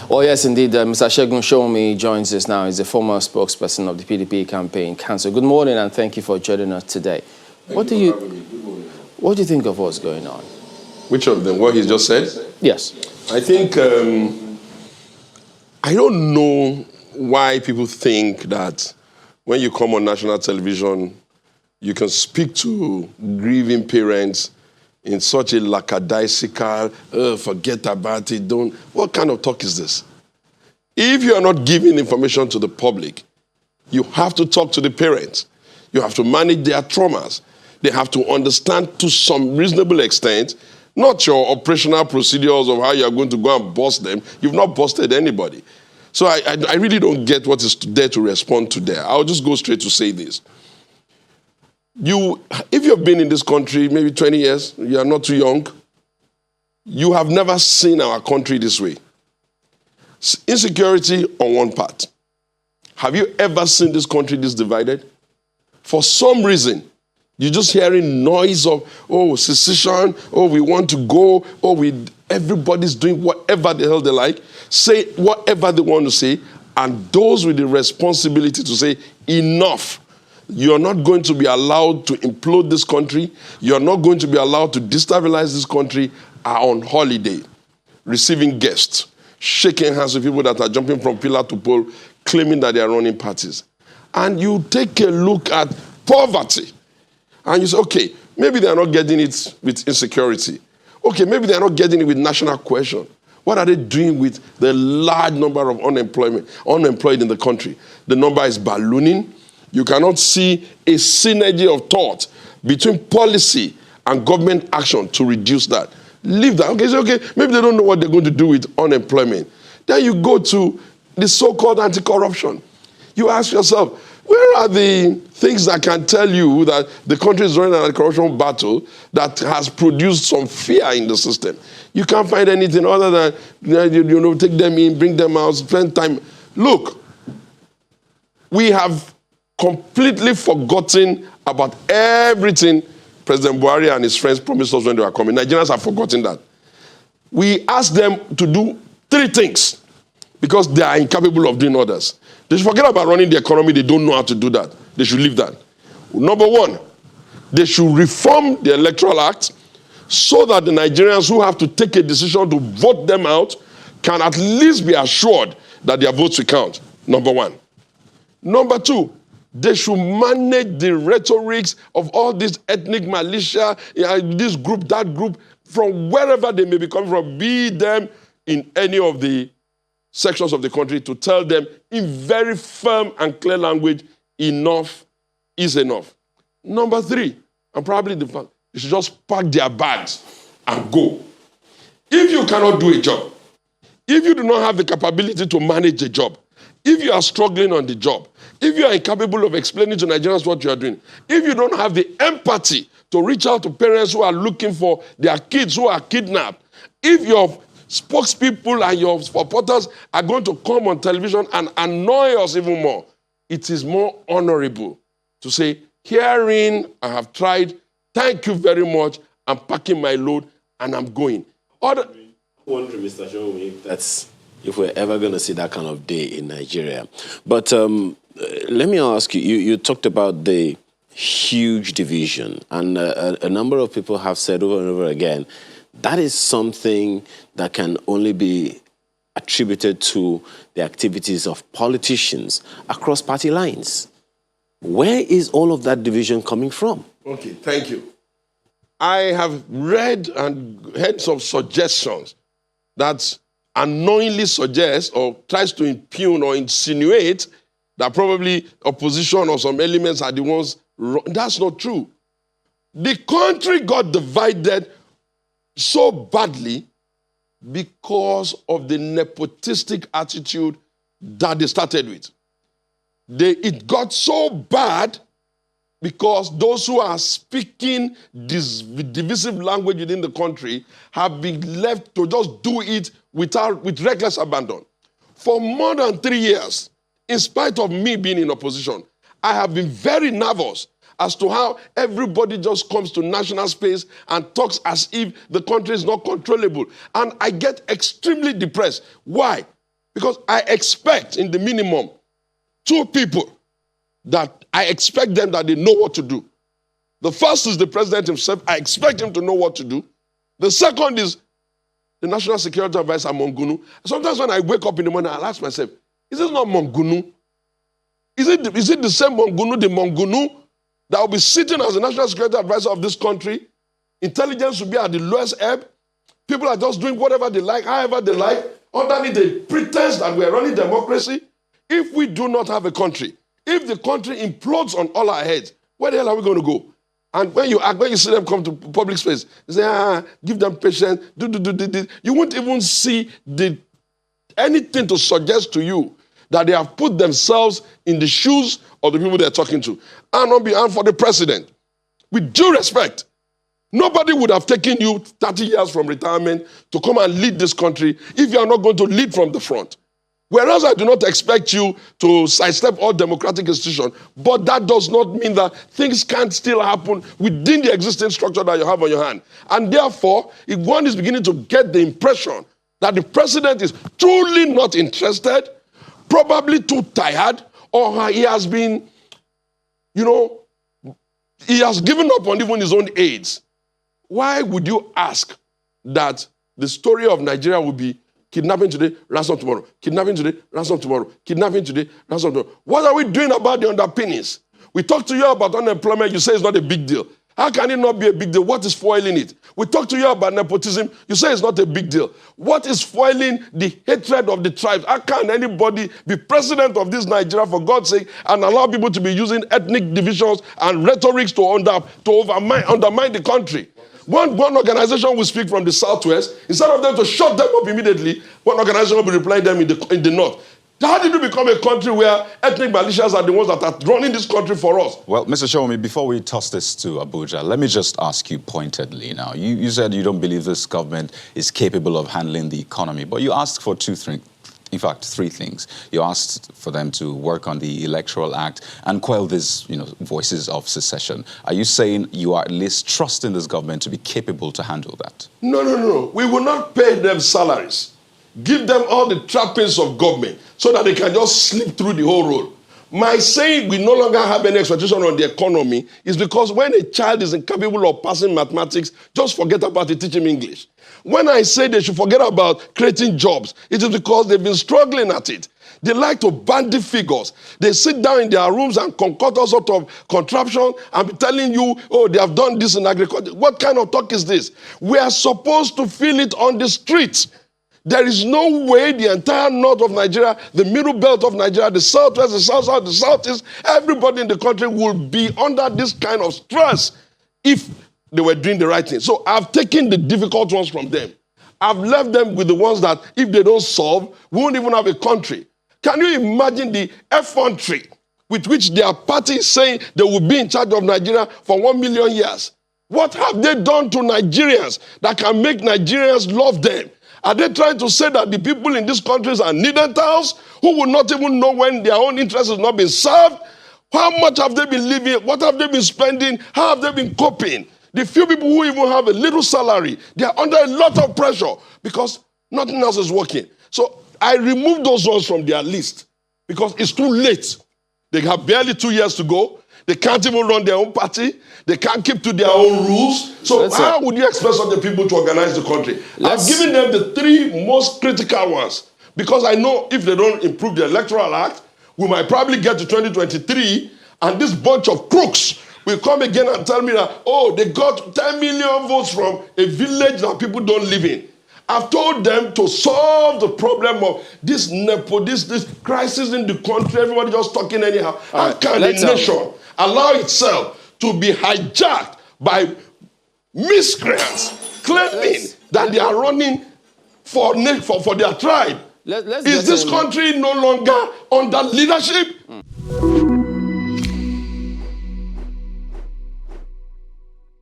Well, yes, indeed. Mr. Segun Shomi joins us now. He's a former spokesperson of the PDP campaign council. Good morning, and thank you for joining us today. What do you think of what's going on? Which of them? What he just said? Yes. I think, I don't know why people think that when you come on national television, you can speak to grieving parents in such a lackadaisical, forget about it, don't. What kind of talk is this? If you are not giving information to the public, you have to talk to the parents. You have to manage their traumas. They have to understand to some reasonable extent, not your operational procedures of how you are going to go and bust them. You've not busted anybody. So I really don't get what is there to respond to there. I'll just go straight to say this. If you've been in this country maybe 20 years, you are not too young, you have never seen our country this way. Insecurity on one part. Have you ever seen this country this divided? For some reason, you're just hearing noise of, secession, we want to go, everybody's doing whatever the hell they like, say whatever they want to say, and those with the responsibility to say, enough. You're not going to be allowed to implode this country. You're not going to be allowed to destabilize this country, are on holiday, receiving guests, shaking hands with people that are jumping from pillar to pole, claiming that they are running parties. And you take a look at poverty, and you say, okay, maybe they are not getting it with insecurity. Okay, maybe they are not getting it with national cohesion. What are they doing with the large number of unemployed in the country? The number is ballooning. You cannot see a synergy of thought between policy and government action to reduce that. Leave that. Okay, maybe they don't know what they're going to do with unemployment. Then you go to the so-called anti-corruption. You ask yourself, where are the things that can tell you that the country is running an anti-corruption battle that has produced some fear in the system? You can't find anything other than, take them in, bring them out, spend time. Look, we have completely forgotten about everything President Buhari and his friends promised us when they were coming. Nigerians have forgotten that. We asked them to do 3 things because they are incapable of doing others. They should forget about running the economy. They don't know how to do that. They should leave that. Number 1, they should reform the Electoral Act so that the Nigerians who have to take a decision to vote them out can at least be assured that their votes will count. Number 1. Number 2, they should manage the rhetorics of all this ethnic militia, this group, that group, from wherever they may be coming from, be them in any of the sections of the country, to tell them in very firm and clear language, enough is enough. Number 3, and probably the fact, they should just pack their bags and go. If you cannot do a job, if you do not have the capability to manage a job, if you are struggling on the job, if you are incapable of explaining to Nigerians what you are doing, if you don't have the empathy to reach out to parents who are looking for their kids who are kidnapped, if your spokespeople and your supporters are going to come on television and annoy us even more, it is more honorable to say, herein I have tried, thank you very much, I'm packing my load and I'm going. Wondering, Mr. Shomi, that's if we're ever going to see that kind of day in Nigeria. But let me ask you, you talked about the huge division, and a number of people have said over and over again, that is something that can only be attributed to the activities of politicians across party lines. Where is all of that division coming from? Okay, thank you. I have read and heard some suggestions that unknowingly suggests or tries to impugn or insinuate that probably opposition or some elements are the ones wrong. That's not true. The country got divided so badly because of the nepotistic attitude that they started with. It got so bad because those who are speaking this divisive language within the country have been left to just do it with reckless abandon. For more than 3 years, in spite of me being in opposition, I have been very nervous as to how everybody just comes to national space and talks as if the country is not controllable. And I get extremely depressed. Why? Because I expect, in the minimum, 2 people that I expect them that they know what to do. The first is the president himself. I expect him to know what to do. The second is the National Security Advisor, Mongunu. Sometimes when I wake up in the morning, I'll ask myself, is it not Mongunu? Is it the same Mongunu, the Mongunu that will be sitting as the National Security Advisor of this country? Intelligence will be at the lowest ebb. People are just doing whatever they like, however they like, underneath the pretense that we're running democracy. If we do not have a country, if the country implodes on all our heads, where the hell are we going to go? And when you see them come to public space, you say, give them patience, do. You won't even see anything to suggest to you that they have put themselves in the shoes of the people they're talking to. And on behalf of the president, with due respect, nobody would have taken you 30 years from retirement to come and lead this country if you are not going to lead from the front. Whereas I do not expect you to sidestep all democratic institutions, but that does not mean that things can't still happen within the existing structure that you have on your hand. And therefore, if one is beginning to get the impression that the president is truly not interested, probably too tired, or he has been, he has given up on even his own aides, why would you ask that the story of Nigeria will be kidnapping today, ransom tomorrow, kidnapping today, ransom tomorrow, kidnapping today, ransom tomorrow? What are we doing about the underpinnings? We talk to you about unemployment, you say it's not a big deal. How can it not be a big deal? What is foiling it? We talk to you about nepotism, you say it's not a big deal. What is foiling the hatred of the tribes? How can anybody be president of this Nigeria, for God's sake, and allow people to be using ethnic divisions and rhetorics to undermine the country? One organization will speak from the southwest. Instead of them to shut them up immediately, one organization will be replying them in the north. How did we become a country where ethnic militias are the ones that are running this country for us? Well, Mr. Shomi, before we toss this to Abuja, let me just ask you pointedly now. You said you don't believe this government is capable of handling the economy, but you asked for three things. You asked for them to work on the Electoral Act and quell these, voices of secession. Are you saying you are at least trusting this government to be capable to handle that? No. We will not pay them salaries. Give them all the trappings of government so that they can just slip through the whole road. My saying we no longer have any expectation on the economy is because when a child is incapable of passing mathematics, just forget about it, teach him English. When I say they should forget about creating jobs, it is because they've been struggling at it. They like to bandy figures. They sit down in their rooms and concoct all sorts of contraption and be telling you, they have done this in agriculture. What kind of talk is this? We are supposed to feel it on the streets. There is no way the entire north of Nigeria, the middle belt of Nigeria, the southwest, the south, the southeast, everybody in the country will be under this kind of stress if they were doing the right thing. So I've taken the difficult ones from them. I've left them with the ones that if they don't solve, we won't even have a country. Can you imagine the effrontery with which their party is saying they will be in charge of Nigeria for 1 million years? What have they done to Nigerians that can make Nigerians love them? Are they trying to say that the people in these countries are Neanderthals who will not even know when their own interest is not being served? How much have they been living? What have they been spending? How have they been coping? The few people who even have a little salary, they are under a lot of pressure because nothing else is working. So I removed those ones from their list because it's too late. They have barely 2 years to go. They can't even run their own party. They can't keep to their own rules. So how would you expect such people to organize the country? I've given them the 3 most critical ones because I know if they don't improve the Electoral Act, we might probably get to 2023 and this bunch of crooks will come again and tell me that, they got 10 million votes from a village that people don't live in. I've told them to solve the problem of this crisis in the country, everybody just talking anyhow. How can a nation allow itself to be hijacked by miscreants claiming that they are running for their tribe? Is this country no longer under leadership?